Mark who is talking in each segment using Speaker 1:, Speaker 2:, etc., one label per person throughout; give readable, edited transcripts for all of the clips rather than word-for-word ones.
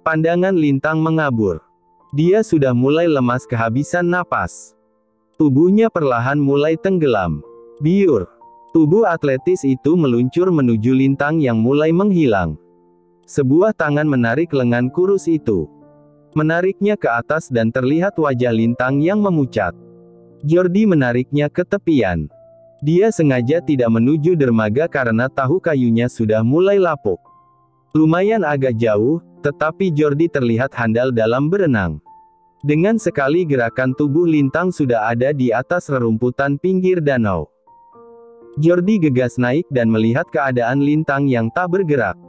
Speaker 1: Pandangan Lintang mengabur. Dia sudah mulai lemas kehabisan napas. Tubuhnya perlahan mulai tenggelam. Biur. Tubuh atletis itu meluncur menuju Lintang yang mulai menghilang. Sebuah tangan menarik lengan kurus itu. Menariknya ke atas dan terlihat wajah Lintang yang memucat. Jordi menariknya ke tepian. Dia sengaja tidak menuju dermaga karena tahu kayunya sudah mulai lapuk. Lumayan agak jauh, tetapi Jordi terlihat handal dalam berenang. Dengan sekali gerakan tubuh Lintang sudah ada di atas rerumputan pinggir danau. Jordi gegas naik dan melihat keadaan Lintang yang tak bergerak.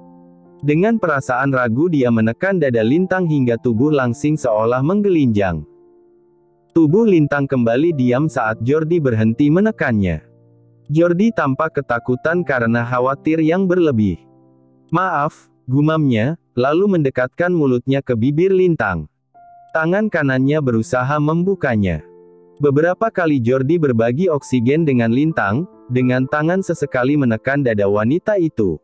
Speaker 1: Dengan perasaan ragu dia menekan dada Lintang hingga tubuh langsing seolah menggelinjang. Tubuh Lintang kembali diam saat Jordi berhenti menekannya. Jordi tampak ketakutan karena khawatir yang berlebih. "Maaf," gumamnya, lalu mendekatkan mulutnya ke bibir Lintang. Tangan kanannya berusaha membukanya. Beberapa kali Jordi berbagi oksigen dengan Lintang, dengan tangan sesekali menekan dada wanita itu.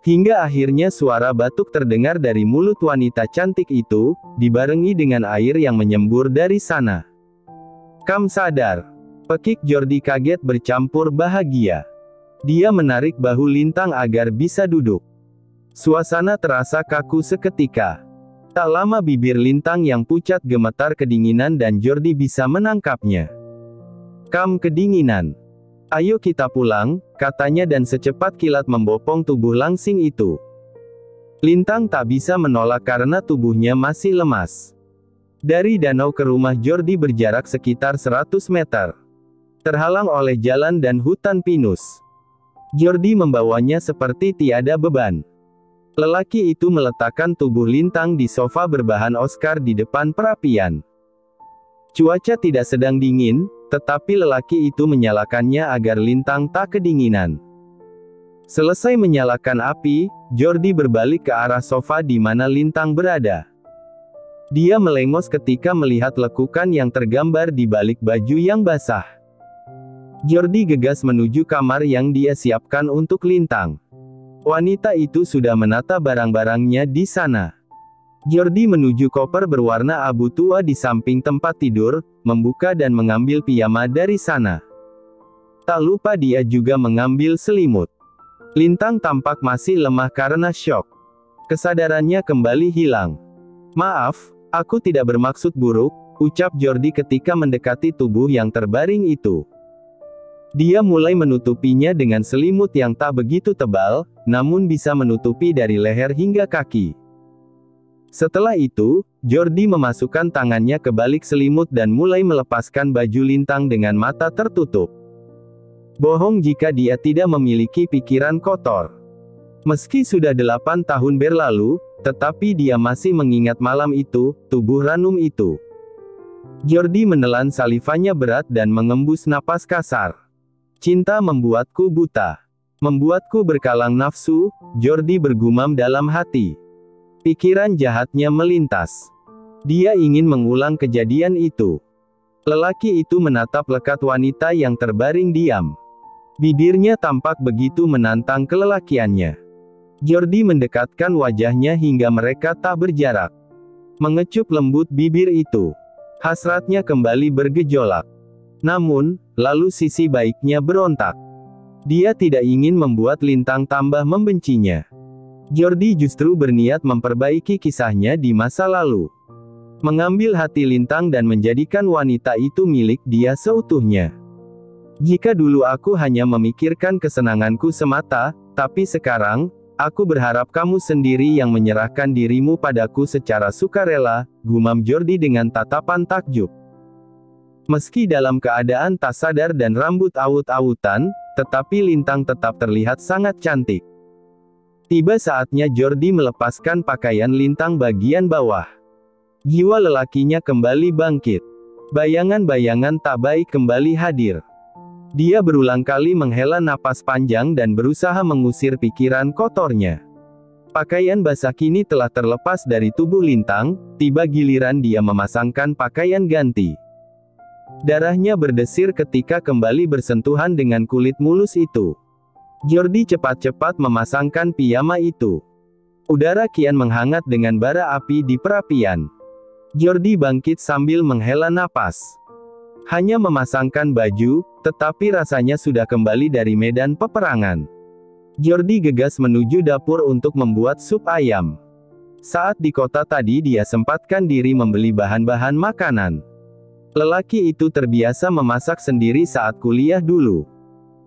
Speaker 1: Hingga akhirnya suara batuk terdengar dari mulut wanita cantik itu, dibarengi dengan air yang menyembur dari sana. "Kamu sadar?" Pekik Jordi kaget bercampur bahagia. Dia menarik bahu Lintang agar bisa duduk. Suasana terasa kaku seketika. Tak lama bibir Lintang yang pucat gemetar kedinginan dan Jordi bisa menangkapnya. "Kamu kedinginan. Ayo kita pulang," katanya dan secepat kilat membopong tubuh langsing itu. Lintang tak bisa menolak karena tubuhnya masih lemas. Dari danau ke rumah Jordi berjarak sekitar 100 meter. Terhalang oleh jalan dan hutan pinus. Jordi membawanya seperti tiada beban. Lelaki itu meletakkan tubuh Lintang di sofa berbahan Oscar di depan perapian. Cuaca tidak sedang dingin, tetapi lelaki itu menyalakannya agar Lintang tak kedinginan. Selesai menyalakan api, Jordi berbalik ke arah sofa di mana Lintang berada. Dia melengos ketika melihat lekukan yang tergambar di balik baju yang basah. Jordi gegas menuju kamar yang dia siapkan untuk Lintang. Wanita itu sudah menata barang-barangnya di sana. Jordi menuju koper berwarna abu tua di samping tempat tidur, membuka dan mengambil piyama dari sana. Tak lupa dia juga mengambil selimut. Lintang tampak masih lemah karena syok. Kesadarannya kembali hilang. "Maaf, aku tidak bermaksud buruk," ucap Jordi ketika mendekati tubuh yang terbaring itu. Dia mulai menutupinya dengan selimut yang tak begitu tebal, namun bisa menutupi dari leher hingga kaki. Setelah itu, Jordi memasukkan tangannya ke balik selimut dan mulai melepaskan baju Lintang dengan mata tertutup. Bohong jika dia tidak memiliki pikiran kotor. Meski sudah 8 tahun berlalu, tetapi dia masih mengingat malam itu, tubuh ranum itu. Jordi menelan salivanya berat dan mengembus napas kasar. "Cinta membuatku buta. Membuatku berkalang nafsu," Jordi bergumam dalam hati. Pikiran jahatnya melintas. Dia ingin mengulang kejadian itu. Lelaki itu menatap lekat wanita yang terbaring diam. Bibirnya tampak begitu menantang kelelakiannya. Jordi mendekatkan wajahnya hingga mereka tak berjarak. Mengecup lembut bibir itu. Hasratnya kembali bergejolak. Namun, lalu sisi baiknya berontak. Dia tidak ingin membuat Lintang tambah membencinya. Jordi justru berniat memperbaiki kisahnya di masa lalu. Mengambil hati Lintang dan menjadikan wanita itu milik dia seutuhnya. "Jika dulu aku hanya memikirkan kesenanganku semata, tapi sekarang, aku berharap kamu sendiri yang menyerahkan dirimu padaku secara sukarela," gumam Jordi dengan tatapan takjub. Meski dalam keadaan tak sadar dan rambut awut-awutan, tetapi Lintang tetap terlihat sangat cantik. Tiba saatnya Jordi melepaskan pakaian Lintang bagian bawah. Jiwa lelakinya kembali bangkit. Bayangan-bayangan tak baik kembali hadir. Dia berulang kali menghela napas panjang dan berusaha mengusir pikiran kotornya. Pakaian basah kini telah terlepas dari tubuh Lintang, tiba giliran dia memasangkan pakaian ganti. Darahnya berdesir ketika kembali bersentuhan dengan kulit mulus itu. Jordi cepat-cepat memasangkan piyama itu. Udara kian menghangat dengan bara api di perapian. Jordi bangkit sambil menghela napas. Hanya memasangkan baju, tetapi rasanya sudah kembali dari medan peperangan. Jordi gegas menuju dapur untuk membuat sup ayam. Saat di kota tadi dia sempatkan diri membeli bahan-bahan makanan. Lelaki itu terbiasa memasak sendiri saat kuliah dulu.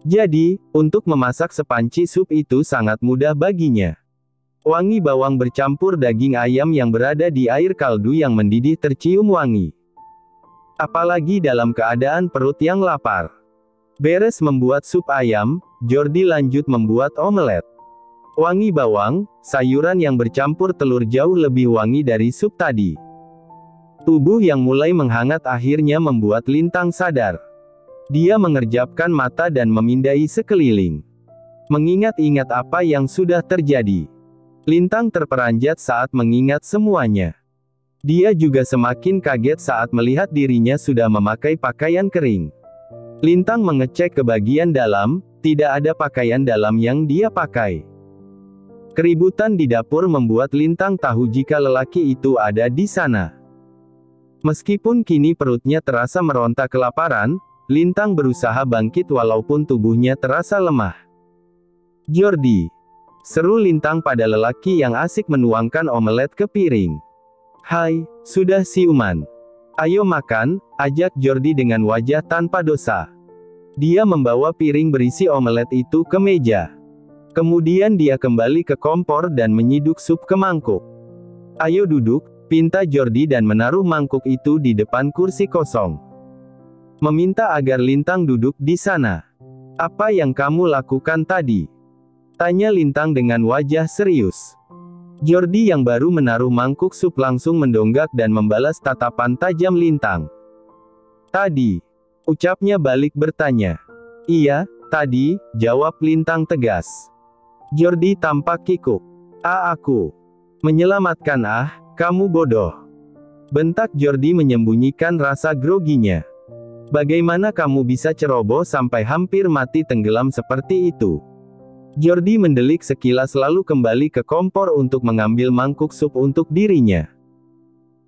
Speaker 1: Jadi, untuk memasak sepanci sup itu sangat mudah baginya. Wangi bawang bercampur daging ayam yang berada di air kaldu yang mendidih tercium wangi. Apalagi dalam keadaan perut yang lapar. Beres membuat sup ayam, Jordi lanjut membuat omelet. Wangi bawang, sayuran yang bercampur telur jauh lebih wangi dari sup tadi. Tubuh yang mulai menghangat akhirnya membuat Lintang sadar. Dia mengerjapkan mata dan memindai sekeliling. Mengingat-ingat apa yang sudah terjadi. Lintang terperanjat saat mengingat semuanya. Dia juga semakin kaget saat melihat dirinya sudah memakai pakaian kering. Lintang mengecek ke bagian dalam, tidak ada pakaian dalam yang dia pakai. Keributan di dapur membuat Lintang tahu jika lelaki itu ada di sana. Meskipun kini perutnya terasa meronta kelaparan, Lintang berusaha bangkit walaupun tubuhnya terasa lemah. "Jordi!" seru Lintang pada lelaki yang asik menuangkan omelet ke piring. "Hai, sudah siuman. Ayo makan," ajak Jordi dengan wajah tanpa dosa. Dia membawa piring berisi omelet itu ke meja. Kemudian dia kembali ke kompor dan menyiduk sup ke mangkuk. "Ayo duduk," pinta Jordi dan menaruh mangkuk itu di depan kursi kosong. Meminta agar Lintang duduk di sana. "Apa yang kamu lakukan tadi?" tanya Lintang dengan wajah serius. Jordi yang baru menaruh mangkuk sup langsung mendonggak dan membalas tatapan tajam Lintang. "Tadi," ucapnya balik bertanya. "Iya, tadi," jawab Lintang tegas. Jordi tampak kikuk. Aku menyelamatkan." Kamu bodoh," bentak Jordi menyembunyikan rasa groginya. "Bagaimana kamu bisa ceroboh sampai hampir mati tenggelam seperti itu?" Jordi mendelik sekilas lalu kembali ke kompor untuk mengambil mangkuk sup untuk dirinya.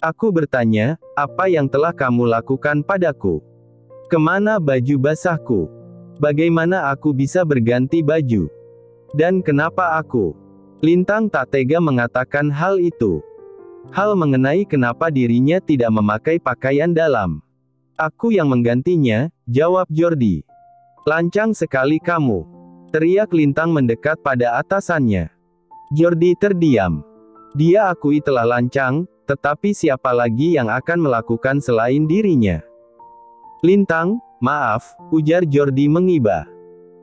Speaker 1: "Aku bertanya, apa yang telah kamu lakukan padaku? Kemana baju basahku? Bagaimana aku bisa berganti baju? Dan kenapa aku?" Lintang tak tega mengatakan hal itu. Hal mengenai kenapa dirinya tidak memakai pakaian dalam. "Aku yang menggantinya," jawab Jordi. "Lancang sekali kamu," teriak Lintang mendekat pada atasannya. Jordi terdiam. Dia akui telah lancang, tetapi siapa lagi yang akan melakukan selain dirinya? "Lintang, maaf," ujar Jordi mengiba.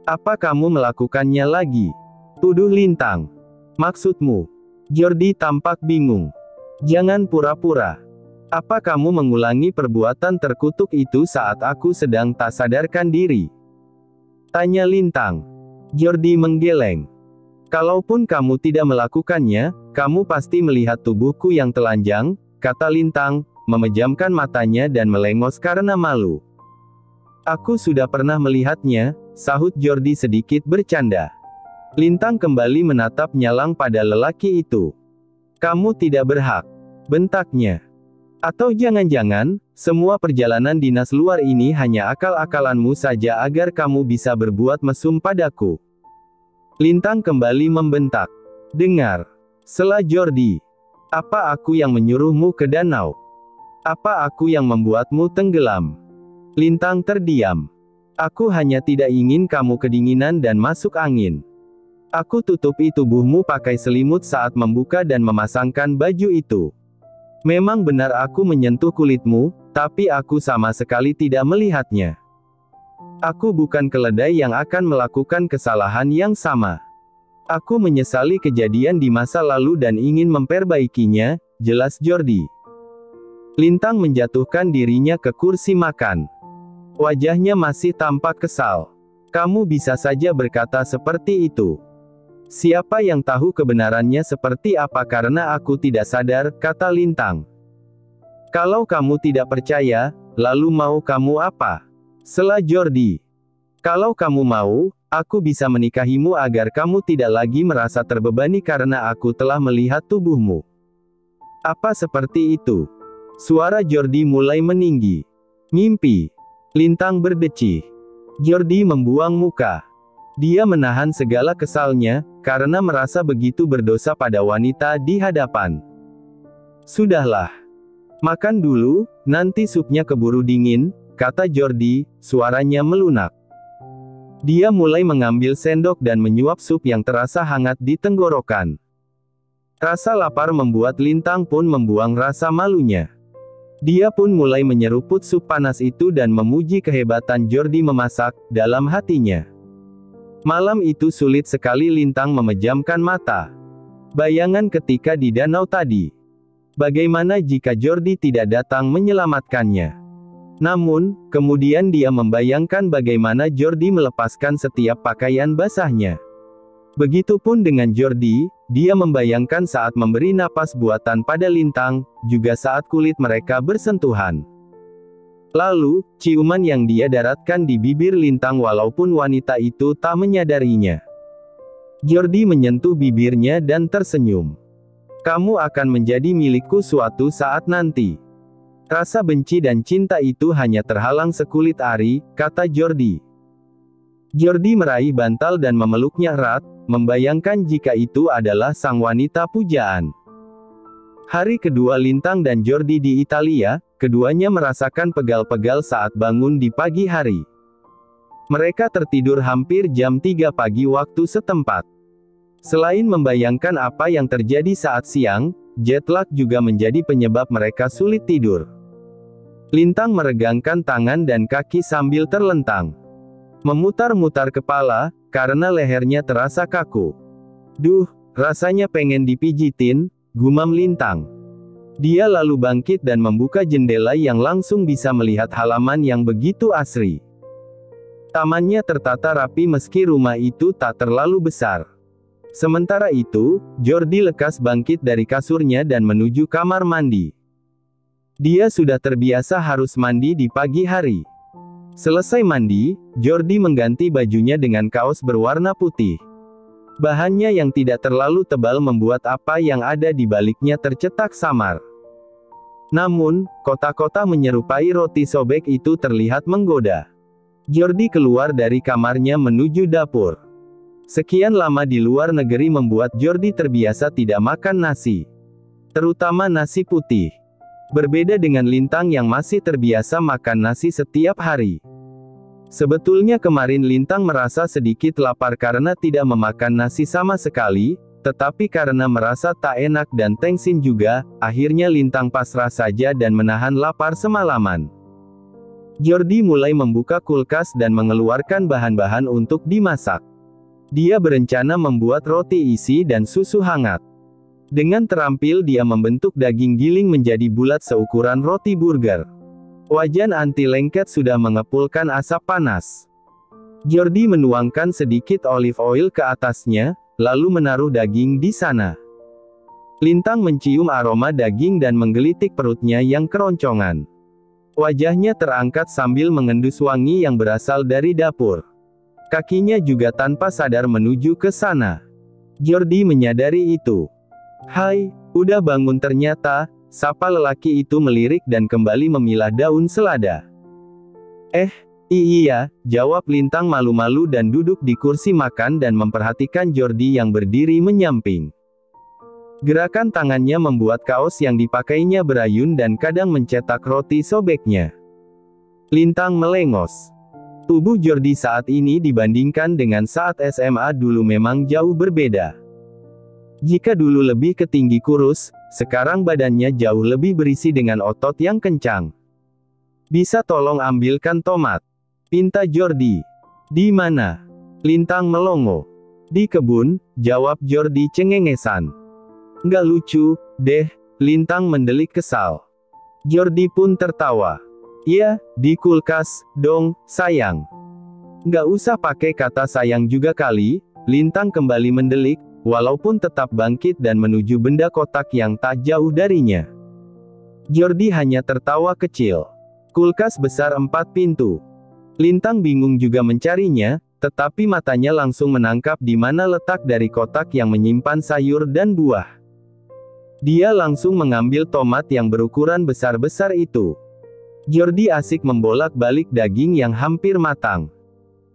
Speaker 1: "Apa kamu melakukannya lagi?" tuduh Lintang. "Maksudmu?" Jordi tampak bingung. "Jangan pura-pura. Apa kamu mengulangi perbuatan terkutuk itu saat aku sedang tak sadarkan diri?" tanya Lintang. Jordi menggeleng. "Kalaupun kamu tidak melakukannya, kamu pasti melihat tubuhku yang telanjang," kata Lintang, memejamkan matanya dan melengos karena malu. "Aku sudah pernah melihatnya," sahut Jordi sedikit bercanda. Lintang kembali menatap nyalang pada lelaki itu. "Kamu tidak berhak," bentaknya. "Atau jangan-jangan, semua perjalanan dinas luar ini hanya akal-akalanmu saja agar kamu bisa berbuat mesum padaku?" Lintang kembali membentak. "Dengar," sela Jordi. "Apa aku yang menyuruhmu ke danau? Apa aku yang membuatmu tenggelam?" Lintang terdiam. "Aku hanya tidak ingin kamu kedinginan dan masuk angin. Aku tutupi tubuhmu pakai selimut saat membuka dan memasangkan baju itu. Memang benar aku menyentuh kulitmu, tapi aku sama sekali tidak melihatnya. Aku bukan keledai yang akan melakukan kesalahan yang sama. Aku menyesali kejadian di masa lalu dan ingin memperbaikinya," jelas Jordi. Lintang menjatuhkan dirinya ke kursi makan. Wajahnya masih tampak kesal. "Kamu bisa saja berkata seperti itu. Siapa yang tahu kebenarannya seperti apa karena aku tidak sadar," kata Lintang. "Kalau kamu tidak percaya, lalu mau kamu apa?" sela Jordi. "Kalau kamu mau, Aku bisa menikahimu agar kamu tidak lagi merasa terbebani karena aku telah melihat tubuhmu. Apa seperti itu? Suara Jordi mulai meninggi. Mimpi. Lintang berdecih. Jordi membuang muka. Dia menahan segala kesalnya, karena merasa begitu berdosa pada wanita di hadapan. Sudahlah. Makan dulu, nanti supnya keburu dingin, kata Jordi, suaranya melunak. Dia mulai mengambil sendok dan menyuap sup yang terasa hangat di tenggorokan. Rasa lapar membuat Lintang pun membuang rasa malunya. Dia pun mulai menyeruput sup panas itu dan memuji kehebatan Jordi memasak, dalam hatinya. Malam itu sulit sekali Lintang memejamkan mata. Bayangan ketika di danau tadi. Bagaimana jika Jordi tidak datang menyelamatkannya? Namun, kemudian dia membayangkan bagaimana Jordi melepaskan setiap pakaian basahnya. Begitupun dengan Jordi, dia membayangkan saat memberi napas buatan pada Lintang, juga saat kulit mereka bersentuhan. Lalu, ciuman yang dia daratkan di bibir Lintang walaupun wanita itu tak menyadarinya. Jordi menyentuh bibirnya dan tersenyum. Kamu akan menjadi milikku suatu saat nanti. Rasa benci dan cinta itu hanya terhalang sekulit ari, kata Jordi. Jordi meraih bantal dan memeluknya erat, membayangkan jika itu adalah sang wanita pujaan. Hari kedua Lintang dan Jordi di Italia, keduanya merasakan pegal-pegal saat bangun di pagi hari. Mereka tertidur hampir jam 3 pagi waktu setempat. Selain membayangkan apa yang terjadi saat siang, jet lag juga menjadi penyebab mereka sulit tidur. Lintang meregangkan tangan dan kaki sambil terlentang. Memutar-mutar kepala, karena lehernya terasa kaku. Duh, rasanya pengen dipijitin, gumam Lintang. Dia lalu bangkit dan membuka jendela yang langsung bisa melihat halaman yang begitu asri. Tamannya tertata rapi meski rumah itu tak terlalu besar. Sementara itu, Jordi lekas bangkit dari kasurnya dan menuju kamar mandi. Dia sudah terbiasa harus mandi di pagi hari. Selesai mandi, Jordi mengganti bajunya dengan kaos berwarna putih. Bahannya yang tidak terlalu tebal membuat apa yang ada di baliknya tercetak samar. Namun, kotak-kotak menyerupai roti sobek itu terlihat menggoda. Jordi keluar dari kamarnya menuju dapur. Sekian lama di luar negeri membuat Jordi terbiasa tidak makan nasi. Terutama nasi putih. Berbeda dengan Lintang yang masih terbiasa makan nasi setiap hari. Sebetulnya kemarin Lintang merasa sedikit lapar karena tidak memakan nasi sama sekali, tetapi karena merasa tak enak dan tengsin juga, akhirnya Lintang pasrah saja dan menahan lapar semalaman. Jordi mulai membuka kulkas dan mengeluarkan bahan-bahan untuk dimasak. Dia berencana membuat roti isi dan susu hangat. Dengan terampil dia membentuk daging giling menjadi bulat seukuran roti burger. Wajan anti lengket sudah mengepulkan asap panas. Jordi menuangkan sedikit olive oil ke atasnya, lalu menaruh daging di sana. Lintang mencium aroma daging dan menggelitik perutnya yang keroncongan. Wajahnya terangkat sambil mengendus wangi yang berasal dari dapur. Kakinya juga tanpa sadar menuju ke sana. Jordi menyadari itu. Hai, udah bangun ternyata, sapa lelaki itu melirik dan kembali memilah daun selada. Iya, jawab Lintang malu-malu dan duduk di kursi makan dan memperhatikan Jordi yang berdiri menyamping. Gerakan tangannya membuat kaos yang dipakainya berayun dan kadang mencetak roti sobeknya. Lintang melengos. Tubuh Jordi saat ini dibandingkan dengan saat SMA dulu memang jauh berbeda. Jika dulu lebih ke tinggi kurus, sekarang badannya jauh lebih berisi dengan otot yang kencang. Bisa tolong ambilkan tomat? Pinta Jordi. Di mana? Lintang melongo. Di kebun, jawab Jordi cengengesan. Nggak lucu, deh, Lintang mendelik kesal. Jordi pun tertawa. Iya, di kulkas, dong, sayang. Nggak usah pakai kata sayang juga kali, Lintang kembali mendelik, walaupun tetap bangkit dan menuju benda kotak yang tak jauh darinya. Jordi hanya tertawa kecil. Kulkas besar 4 pintu. Lintang bingung juga mencarinya, Tetapi matanya langsung menangkap di mana letak dari kotak yang menyimpan sayur dan buah. Dia langsung mengambil tomat yang berukuran besar-besar itu. Jordi asik membolak-balik daging yang hampir matang.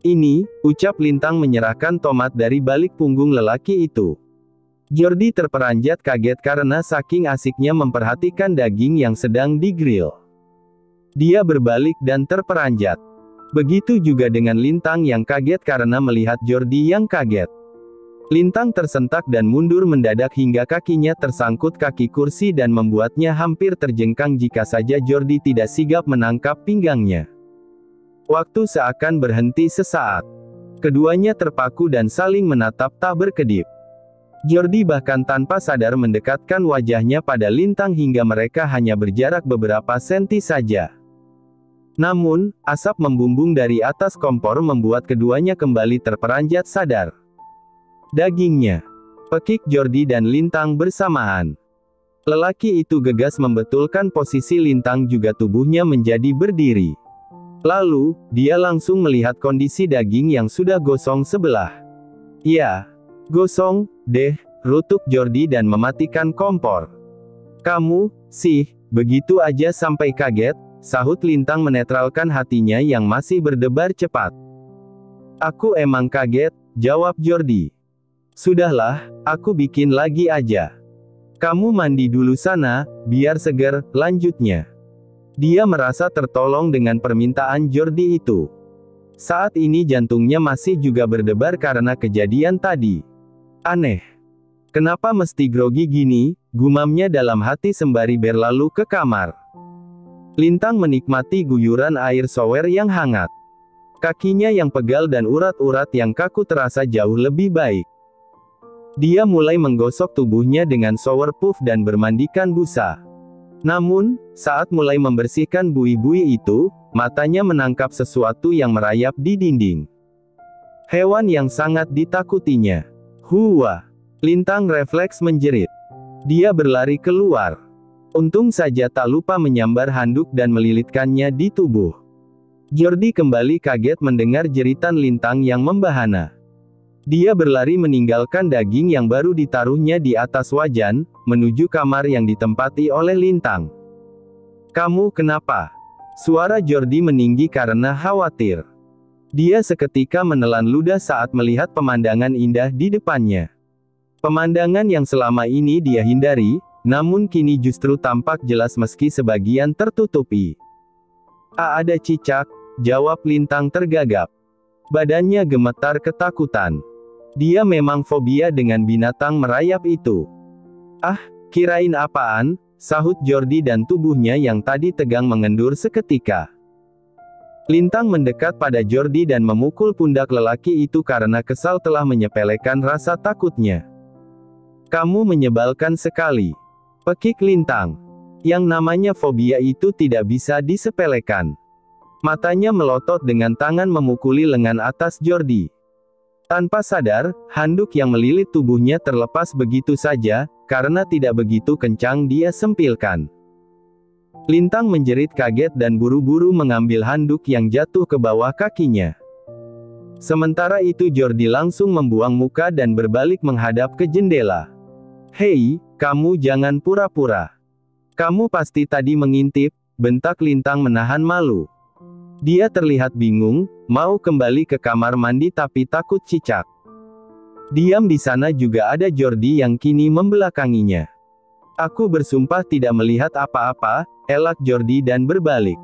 Speaker 1: "Ini," ucap Lintang menyerahkan tomat dari balik punggung lelaki itu. Jordi terperanjat kaget karena saking asiknya memperhatikan daging yang sedang digrill. Dia berbalik dan terperanjat. Begitu juga dengan Lintang yang kaget karena melihat Jordi yang kaget. Lintang tersentak dan mundur mendadak hingga kakinya tersangkut kaki kursi dan membuatnya hampir terjengkang jika saja Jordi tidak sigap menangkap pinggangnya. Waktu seakan berhenti sesaat. Keduanya terpaku dan saling menatap tak berkedip. Jordi bahkan tanpa sadar mendekatkan wajahnya pada Lintang hingga mereka hanya berjarak beberapa senti saja. Namun, asap membumbung dari atas kompor membuat keduanya kembali terperanjat sadar. "Dagingnya!" pekik Jordi dan Lintang bersamaan. Lelaki itu gegas membetulkan posisi Lintang juga tubuhnya menjadi berdiri. Lalu, dia langsung melihat kondisi daging yang sudah gosong sebelah. "Ya, gosong, deh," rutuk Jordi dan mematikan kompor. "Kamu, sih, begitu aja sampai kaget," sahut Lintang menetralkan hatinya yang masih berdebar cepat. "Aku emang kaget," jawab Jordi. "Sudahlah, aku bikin lagi aja. Kamu mandi dulu sana, biar seger," lanjutnya. Dia merasa tertolong dengan permintaan Jordi itu. Saat ini jantungnya masih juga berdebar karena kejadian tadi. "Aneh. Kenapa mesti grogi gini?" gumamnya dalam hati sembari berlalu ke kamar. Lintang menikmati guyuran air shower yang hangat. Kakinya yang pegal dan urat-urat yang kaku terasa jauh lebih baik. Dia mulai menggosok tubuhnya dengan shower puff dan bermandikan busa. Namun, saat mulai membersihkan buih-buih itu, matanya menangkap sesuatu yang merayap di dinding. Hewan yang sangat ditakutinya. "Hua!" Lintang refleks menjerit. Dia berlari keluar. Untung saja tak lupa menyambar handuk dan melilitkannya di tubuh. Jordi kembali kaget mendengar jeritan Lintang yang membahana. Dia berlari meninggalkan daging yang baru ditaruhnya di atas wajan, menuju kamar yang ditempati oleh Lintang. "Kamu kenapa?" Suara Jordi meninggi karena khawatir. Dia seketika menelan ludah saat melihat pemandangan indah di depannya. Pemandangan yang selama ini dia hindari, namun kini justru tampak jelas meski sebagian tertutupi. Ada cicak," jawab Lintang tergagap. Badannya gemetar ketakutan. Dia memang fobia dengan binatang merayap itu. "Ah, kirain apaan?" sahut Jordi dan tubuhnya yang tadi tegang mengendur seketika. Lintang mendekat pada Jordi dan memukul pundak lelaki itu karena kesal telah menyepelekan rasa takutnya. "Kamu menyebalkan sekali," pekik Lintang. Yang namanya fobia itu tidak bisa disepelekan. Matanya melotot dengan tangan memukuli lengan atas Jordi. Tanpa sadar, handuk yang melilit tubuhnya terlepas begitu saja, karena tidak begitu kencang dia sempilkan. Lintang menjerit kaget dan buru-buru mengambil handuk yang jatuh ke bawah kakinya. Sementara itu Jordi langsung membuang muka dan berbalik menghadap ke jendela. "Hei, kamu jangan pura-pura. Kamu pasti tadi mengintip," bentak Lintang menahan malu. Dia terlihat bingung, mau kembali ke kamar mandi tapi takut cicak. Diam di sana juga ada Jordi yang kini membelakanginya. "Aku bersumpah tidak melihat apa-apa," elak Jordi dan berbalik.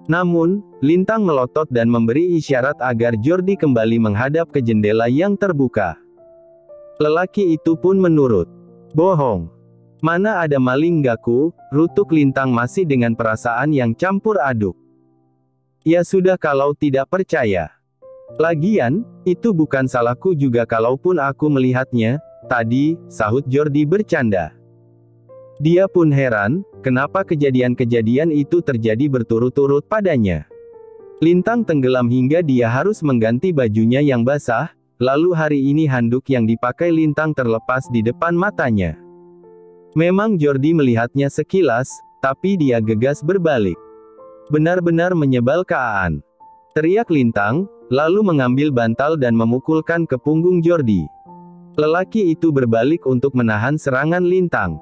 Speaker 1: Namun, Lintang melotot dan memberi isyarat agar Jordi kembali menghadap ke jendela yang terbuka. Lelaki itu pun menurut. "Bohong. Mana ada maling gaku," rutuk Lintang masih dengan perasaan yang campur aduk. "Ya sudah kalau tidak percaya. Lagian, itu bukan salahku juga kalaupun aku melihatnya, tadi," sahut Jordi bercanda. Dia pun heran, kenapa kejadian-kejadian itu terjadi berturut-turut padanya. Lintang tenggelam hingga dia harus mengganti bajunya yang basah, lalu hari ini handuk yang dipakai Lintang terlepas di depan matanya. Memang Jordi melihatnya sekilas, tapi dia gegas berbalik. "Benar-benar menyebalkan," teriak Lintang, lalu mengambil bantal dan memukulkan ke punggung Jordi. Lelaki itu berbalik untuk menahan serangan Lintang.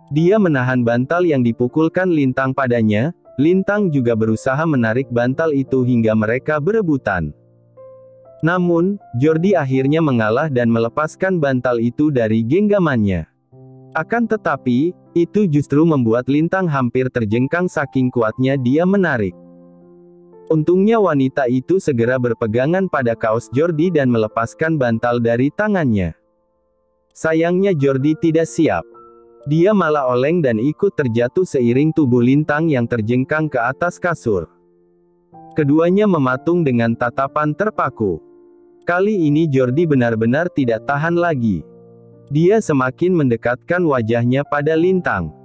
Speaker 1: Dia menahan bantal yang dipukulkan Lintang padanya. Lintang juga berusaha menarik bantal itu hingga mereka berebutan. Namun, Jordi akhirnya mengalah dan melepaskan bantal itu dari genggamannya. Akan tetapi, itu justru membuat Lintang hampir terjengkang saking kuatnya dia menarik. Untungnya wanita itu segera berpegangan pada kaos Jordi dan melepaskan bantal dari tangannya. Sayangnya Jordi tidak siap. Dia malah oleng dan ikut terjatuh seiring tubuh Lintang yang terjengkang ke atas kasur. Keduanya mematung dengan tatapan terpaku. Kali ini Jordi benar-benar tidak tahan lagi. Dia semakin mendekatkan wajahnya pada Lintang.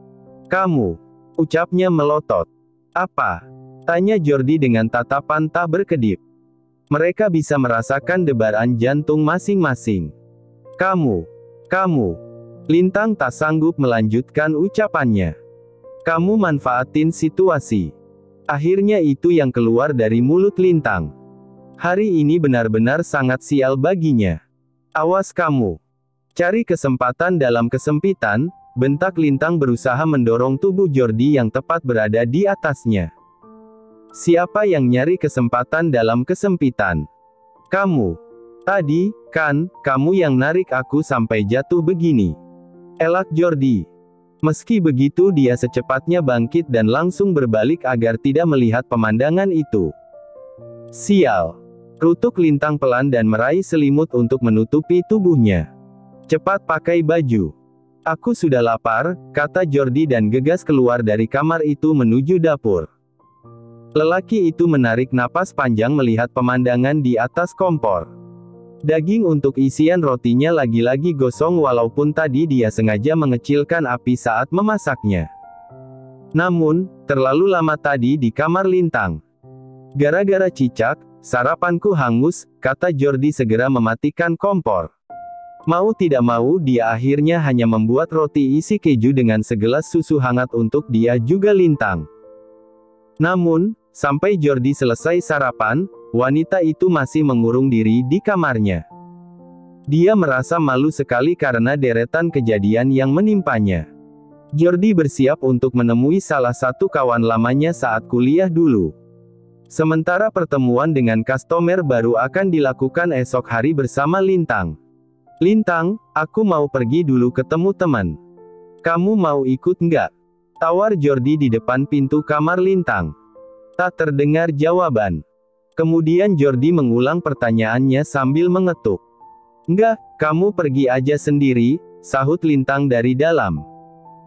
Speaker 1: "Kamu," ucapnya melotot. "Apa?" tanya Jordi dengan tatapan tak berkedip. Mereka bisa merasakan debaran jantung masing-masing. Kamu. Lintang tak sanggup melanjutkan ucapannya. "Kamu manfaatin situasi." Akhirnya itu yang keluar dari mulut Lintang. Hari ini benar-benar sangat sial baginya. "Awas kamu. Cari kesempatan dalam kesempitan," bentak Lintang berusaha mendorong tubuh Jordi yang tepat berada di atasnya. "Siapa yang nyari kesempatan dalam kesempitan? Kamu. Tadi, kan, kamu yang narik aku sampai jatuh begini," elak Jordi. Meski begitu dia secepatnya bangkit dan langsung berbalik agar tidak melihat pemandangan itu. "Sial," rutuk Lintang pelan dan meraih selimut untuk menutupi tubuhnya. "Cepat pakai baju. Aku sudah lapar," kata Jordi dan gegas keluar dari kamar itu menuju dapur. Lelaki itu menarik napas panjang melihat pemandangan di atas kompor. Daging untuk isian rotinya lagi-lagi gosong walaupun tadi dia sengaja mengecilkan api saat memasaknya. Namun, terlalu lama tadi di kamar Lintang. "Gara-gara cicak, sarapanku hangus," kata Jordi segera mematikan kompor. Mau tidak mau dia akhirnya hanya membuat roti isi keju dengan segelas susu hangat untuk dia juga Lintang. Namun, sampai Jordi selesai sarapan, wanita itu masih mengurung diri di kamarnya. Dia merasa malu sekali karena deretan kejadian yang menimpanya. Jordi bersiap untuk menemui salah satu kawan lamanya saat kuliah dulu. Sementara pertemuan dengan customer baru akan dilakukan esok hari bersama Lintang. "Lintang, aku mau pergi dulu ketemu teman. Kamu mau ikut nggak?" tawar Jordi di depan pintu kamar Lintang. Tak terdengar jawaban. Kemudian Jordi mengulang pertanyaannya sambil mengetuk. "Enggak, kamu pergi aja sendiri," sahut Lintang dari dalam.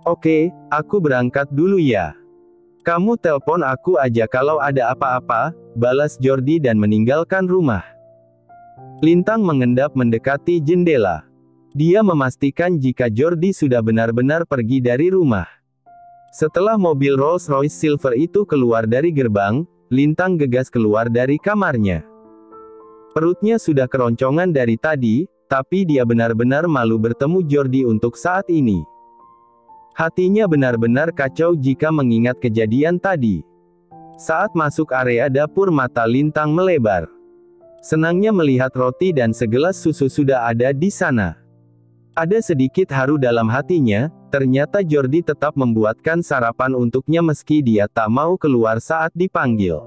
Speaker 1: "Oke, aku berangkat dulu ya. Kamu telpon aku aja kalau ada apa-apa," balas Jordi dan meninggalkan rumah. Lintang mengendap mendekati jendela. Dia memastikan jika Jordi sudah benar-benar pergi dari rumah. Setelah mobil Rolls-Royce Silver itu keluar dari gerbang, Lintang gegas keluar dari kamarnya. Perutnya sudah keroncongan dari tadi, tapi dia benar-benar malu bertemu Jordi untuk saat ini. Hatinya benar-benar kacau jika mengingat kejadian tadi. Saat masuk area dapur mata Lintang melebar. Senangnya melihat roti dan segelas susu sudah ada di sana. Ada sedikit haru dalam hatinya, ternyata Jordi tetap membuatkan sarapan untuknya meski dia tak mau keluar saat dipanggil.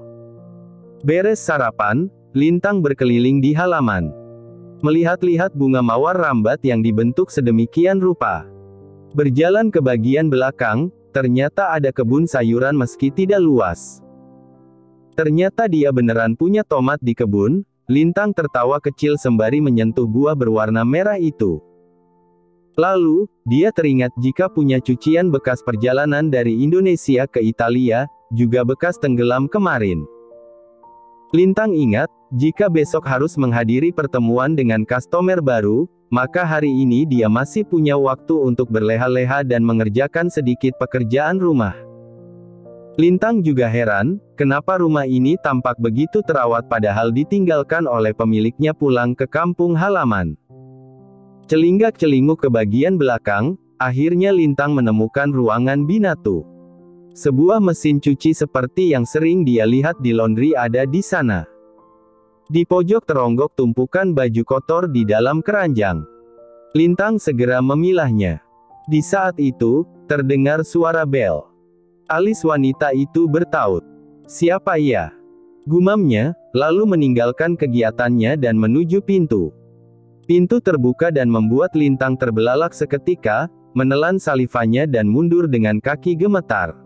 Speaker 1: Beres sarapan, Lintang berkeliling di halaman. Melihat-lihat bunga mawar rambat yang dibentuk sedemikian rupa. Berjalan ke bagian belakang, ternyata ada kebun sayuran meski tidak luas. Ternyata dia beneran punya tomat di kebun. Lintang tertawa kecil sembari menyentuh buah berwarna merah itu. Lalu, dia teringat jika punya cucian bekas perjalanan dari Indonesia ke Italia, juga bekas tenggelam kemarin. Lintang ingat, jika besok harus menghadiri pertemuan dengan customer baru, maka hari ini dia masih punya waktu untuk berleha-leha dan mengerjakan sedikit pekerjaan rumah. Lintang juga heran, kenapa rumah ini tampak begitu terawat padahal ditinggalkan oleh pemiliknya pulang ke kampung halaman. Celinggak-celinguk ke bagian belakang, akhirnya Lintang menemukan ruangan binatu. Sebuah mesin cuci seperti yang sering dia lihat di laundry ada di sana. Di pojok teronggok tumpukan baju kotor di dalam keranjang. Lintang segera memilahnya. Di saat itu, terdengar suara bel. Alis wanita itu bertaut. "Siapa ia?" gumamnya, lalu meninggalkan kegiatannya dan menuju pintu. Pintu terbuka dan membuat Lintang terbelalak seketika, menelan salivanya dan mundur dengan kaki gemetar.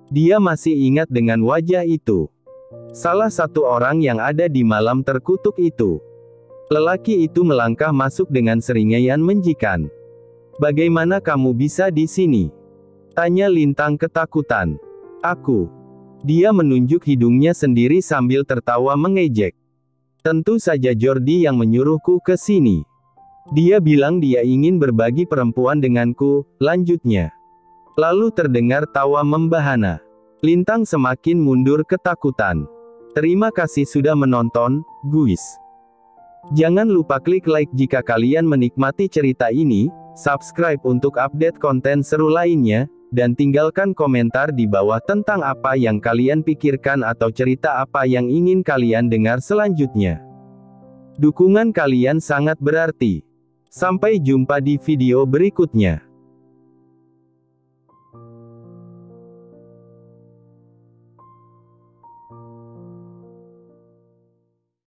Speaker 1: Dia masih ingat dengan wajah itu. Salah satu orang yang ada di malam terkutuk itu. Lelaki itu melangkah masuk dengan seringaian menjikan. "Bagaimana kamu bisa di sini?" tanya Lintang ketakutan. "Aku." Dia menunjuk hidungnya sendiri sambil tertawa mengejek. "Tentu saja Jordi yang menyuruhku ke sini. Dia bilang dia ingin berbagi perempuan denganku," lanjutnya. Lalu terdengar tawa membahana. Lintang semakin mundur ketakutan. Terima kasih sudah menonton, guys. Jangan lupa klik like jika kalian menikmati cerita ini, subscribe untuk update konten seru lainnya, dan tinggalkan komentar di bawah tentang apa yang kalian pikirkan atau cerita apa yang ingin kalian dengar selanjutnya. Dukungan kalian sangat berarti. Sampai jumpa di video berikutnya.